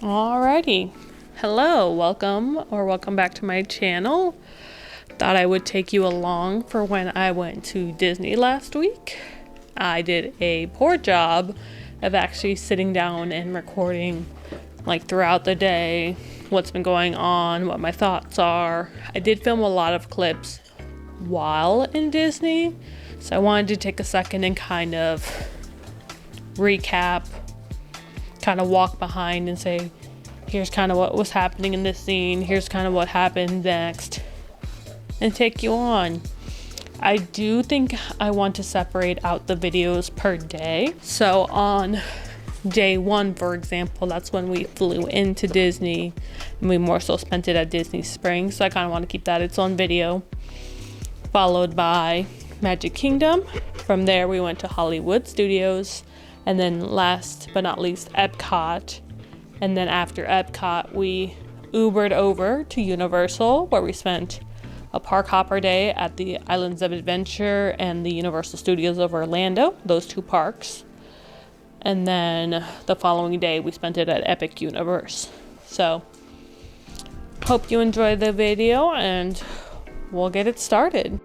Alrighty. Hello, welcome back to my channel. Thought I would take you along for when I went to Disney last week. I did a poor job of actually sitting down and recording throughout the day, what's been going on, what my thoughts are. I did film a lot of clips while in Disney, so I wanted to take a second and kind of recap, kind of walk behind and say, here's kind of what was happening in this scene, here's kind of what happened next, and take you on. I do think I want to separate out the videos per day. So on day one, for example, that's when we flew into Disney and we more so spent it at Disney Springs. So I kind of want to keep that its own video, followed by Magic Kingdom. From there, we went to Hollywood Studios, and then last but not least, Epcot. And then after Epcot, we Ubered over to Universal, where we spent a park hopper day at the Islands of Adventure and the Universal Studios of Orlando, those two parks. And then the following day, we spent it at Epic Universe. So, hope you enjoyed the video, and we'll get it started.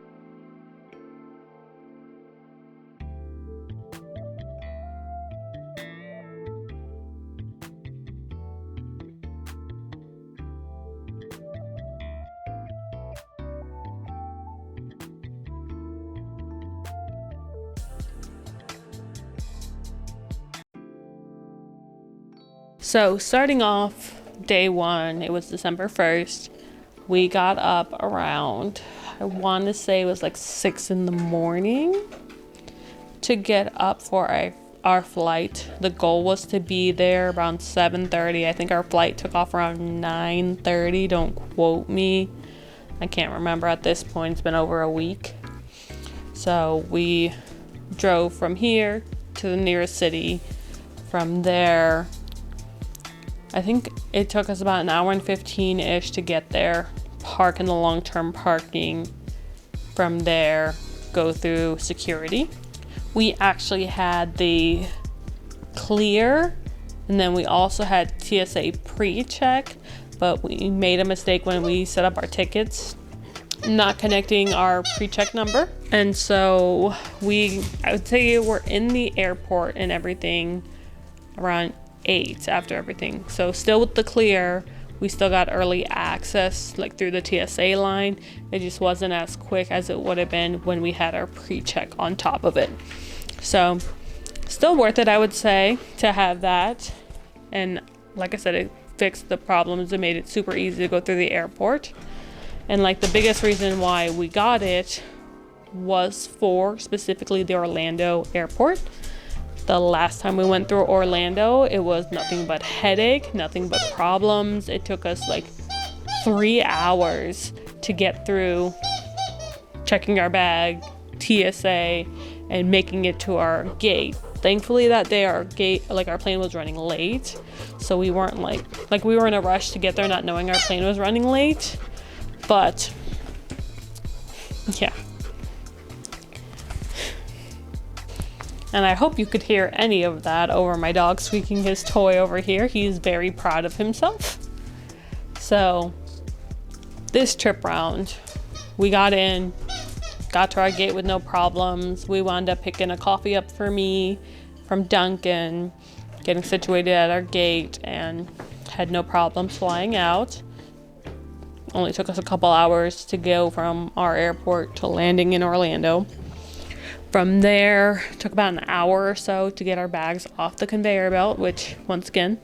So starting off day one, it was December 1st. We got up around, I want to say it was 6 in the morning to get up for our flight. The goal was to be there around 7:30. I think our flight took off around 9:30. Don't quote me. I can't remember at this point. It's been over a week. So we drove from here to the nearest city. From there, I think it took us about an hour and 15-ish to get there, park in the long-term parking. From there, go through security. We actually had the clear, and then we also had TSA pre-check, but we made a mistake when we set up our tickets, not connecting our pre-check number. And so I would say we're in the airport and everything around 8 after everything. So still with the clear, we still got early access through the TSA line. It just wasn't as quick as it would have been when we had our pre-check on top of it. So still worth it, I would say, to have that. And like I said, it fixed the problems. It made it super easy to go through the airport. And the biggest reason why we got it was for specifically the Orlando airport. The last time we went through Orlando, it was nothing but headache, nothing but problems. It took us 3 hours to get through checking our bag, TSA, and making it to our gate. Thankfully that day our plane was running late, so we weren't we were in a rush to get there not knowing our plane was running late. But yeah. And I hope you could hear any of that over my dog squeaking his toy over here. He's very proud of himself. So this trip round, we got to our gate with no problems. We wound up picking a coffee up for me from Dunkin', getting situated at our gate, and had no problems flying out. Only took us a couple hours to go from our airport to landing in Orlando. From there, it took about an hour or so to get our bags off the conveyor belt, which, once again,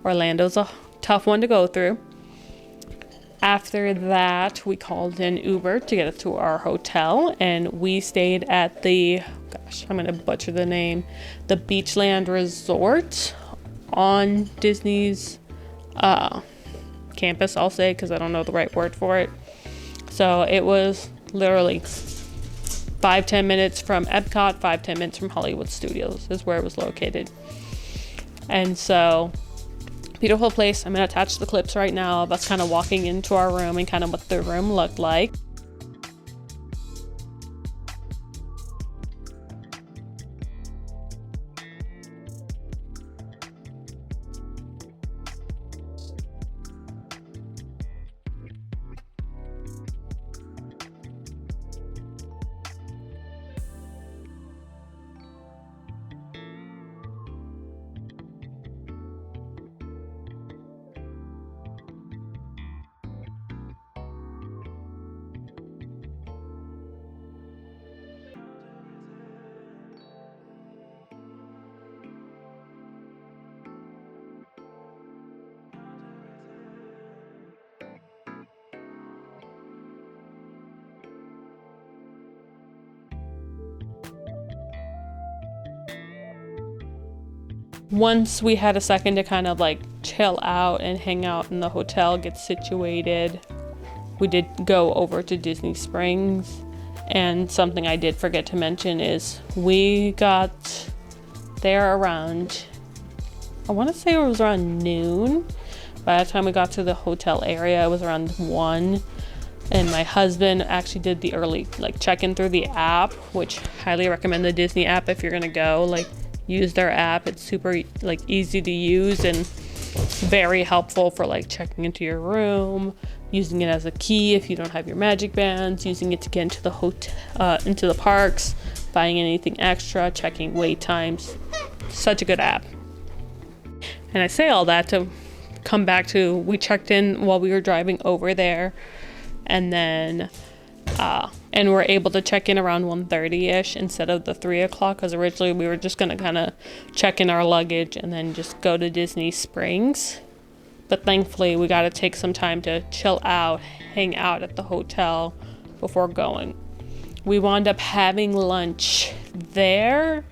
Orlando's a tough one to go through. After that, we called in Uber to get us to our hotel, and we stayed at I'm going to butcher the name, the Beachland Resort on Disney's campus, I'll say, because I don't know the right word for it. So it was literally 5-10 minutes from Epcot, 5-10 minutes from Hollywood Studios is where it was located. And so, beautiful place. I'm going to attach the clips right now of us kind of walking into our room and kind of what the room looked like. once we had a second to kind of like chill out and hang out in the hotel, get situated, we did go over to Disney Springs. And something I did forget to mention is we got there around, I want to say it was around noon. By the time we got to the hotel area, it was around 1. And my husband actually did the early like check-in through the app, which highly recommend the Disney app if you're gonna go. Like, use their app. It's super like easy to use and very helpful for like checking into your room, using it as a key if you don't have your magic bands, using it to get into the hotel, into the parks, buying anything extra, checking wait times. Such a good app. And I say all that to come back to, we checked in while we were driving over there, and then and we're able to check in around 1:30ish instead of the 3 o'clock, because originally we were just gonna kind of check in our luggage and then just go to Disney Springs. But thankfully we got to take some time to chill out, hang out at the hotel before going. We wound up having lunch there.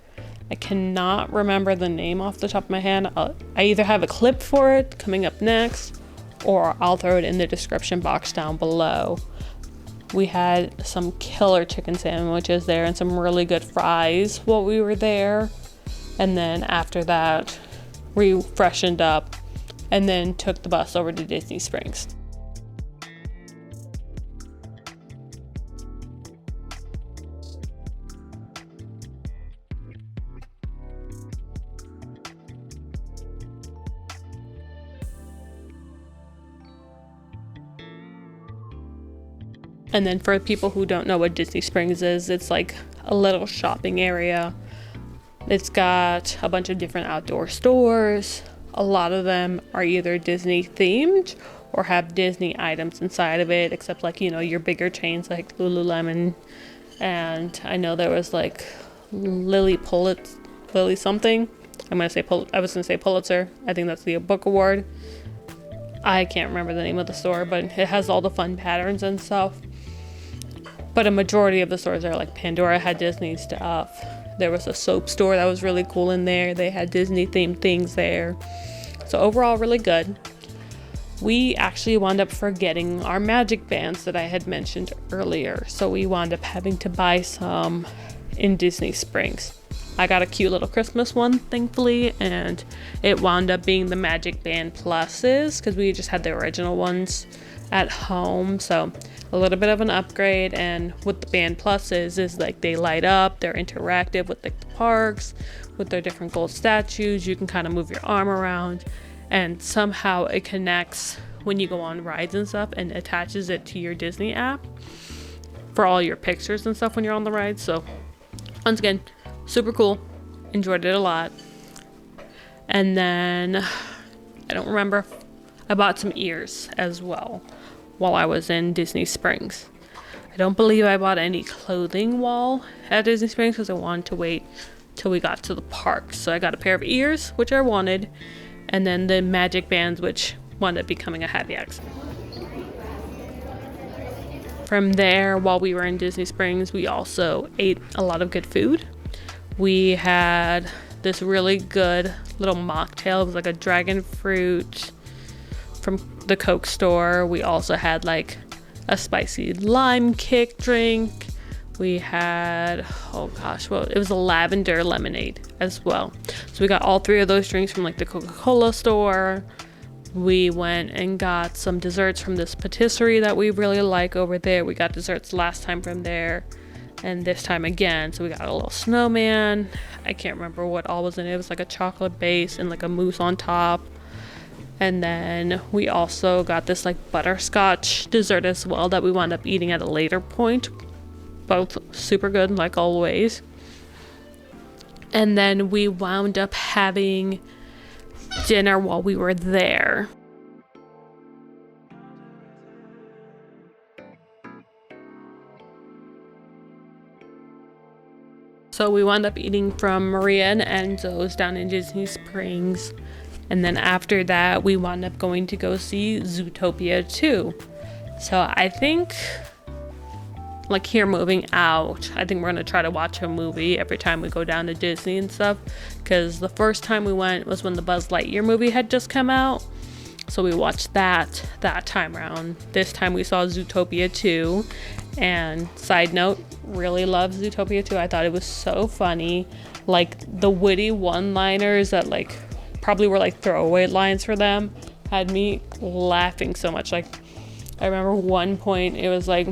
I cannot remember the name off the top of my head. I either have a clip for it coming up next, or I'll throw it in the description box down below. We had some killer chicken sandwiches there and some really good fries while we were there. And then after that, we freshened up and then took the bus over to Disney Springs. And then for people who don't know what Disney Springs is, it's like a little shopping area. It's got a bunch of different outdoor stores. A lot of them are either Disney themed or have Disney items inside of it, except like, you know, your bigger chains like Lululemon. And I know there was like Lily something. I was gonna say Pulitzer. I think that's the book award. I can't remember the name of the store, but it has all the fun patterns and stuff. But a majority of the stores are like Pandora had Disney stuff. There was a soap store that was really cool in there. They had Disney themed things there. So overall, really good. We actually wound up forgetting our magic bands that I had mentioned earlier. So we wound up having to buy some in Disney Springs. I got a cute little Christmas one, thankfully, and it wound up being the Magic Band Pluses because we just had the original ones at home. So a little bit of an upgrade, and what the Band Pluses is like they light up, they're interactive with like the parks, with their different gold statues. You can kind of move your arm around, and somehow it connects when you go on rides and stuff and attaches it to your Disney app for all your pictures and stuff when you're on the ride. So once again, super cool, enjoyed it a lot. And then I don't remember, I bought some ears as well while I was in Disney Springs. I don't believe I bought any clothing while at Disney Springs because I wanted to wait till we got to the park. So I got a pair of ears, which I wanted, and then the magic bands, which wound up becoming a happy accident. From there, while we were in Disney Springs, we also ate a lot of good food. We had this really good little mocktail. It was like a dragon fruit from the Coke store. We also had like a spicy lime kick drink. We had, it was a lavender lemonade as well. So we got all 3 of those drinks from like the Coca-Cola store. We went and got some desserts from this patisserie that we really like over there. We got desserts last time from there and this time again. So we got a little snowman. I can't remember what all was in it. It was like a chocolate base and like a mousse on top. And then we also got this like butterscotch dessert as well that we wound up eating at a later point. Both super good, like always. And then we wound up having dinner while we were there. So we wound up eating from Maria and Enzo's down in Disney Springs. And then after that, we wound up going to go see Zootopia 2. So I think like here moving out, I think we're gonna try to watch a movie every time we go down to Disney and stuff, because the first time we went was when the Buzz Lightyear movie had just come out, so we watched that time around. This time we saw Zootopia 2, and side note, really love Zootopia 2. I thought it was so funny, like the witty one-liners that like probably were like throwaway lines for them had me laughing so much. Like I remember one point it was like,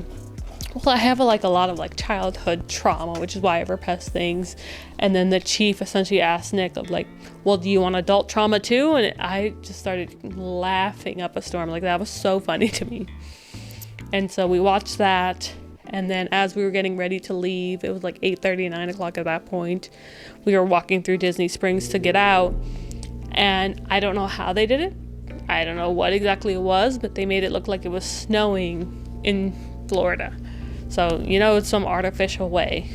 well, I have like a lot of like childhood trauma, which is why I repress things. And then the chief essentially asked Nick of like, well, do you want adult trauma too? And I just started laughing up a storm. Like that was so funny to me. And so we watched that. And then as we were getting ready to leave, it was like 8:30, 9 o'clock at that point. We were walking through Disney Springs to get out. And I don't know how they did it. I don't know what exactly it was, but they made it look like it was snowing in Florida. So, you know, it's some artificial way.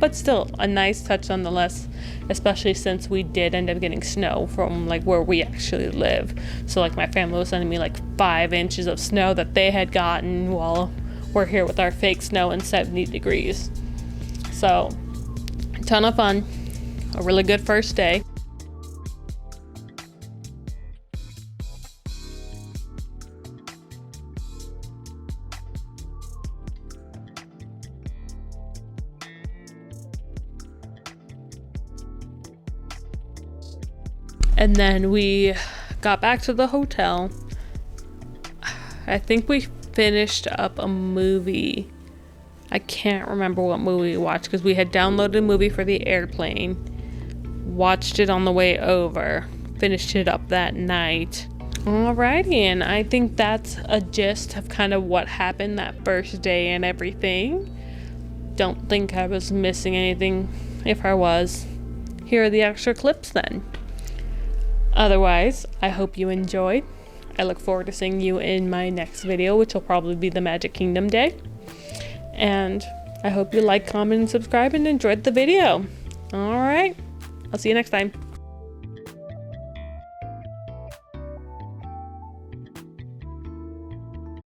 But still, a nice touch nonetheless, especially since we did end up getting snow from like where we actually live. So like my family was sending me like 5 inches of snow that they had gotten while we're here with our fake snow and 70 degrees. So, a ton of fun. A really good first day. And then we got back to the hotel. I think we finished up a movie. I can't remember what movie we watched because we had downloaded a movie for the airplane, watched it on the way over, finished it up that night. Alrighty, and I think that's a gist of kind of what happened that first day and everything. Don't think I was missing anything. If I was, here are the extra clips then. Otherwise, I hope you enjoyed. I look forward to seeing you in my next video, which will probably be the Magic Kingdom day. And I hope you like, comment, and subscribe and enjoyed the video. All right, I'll see you next time.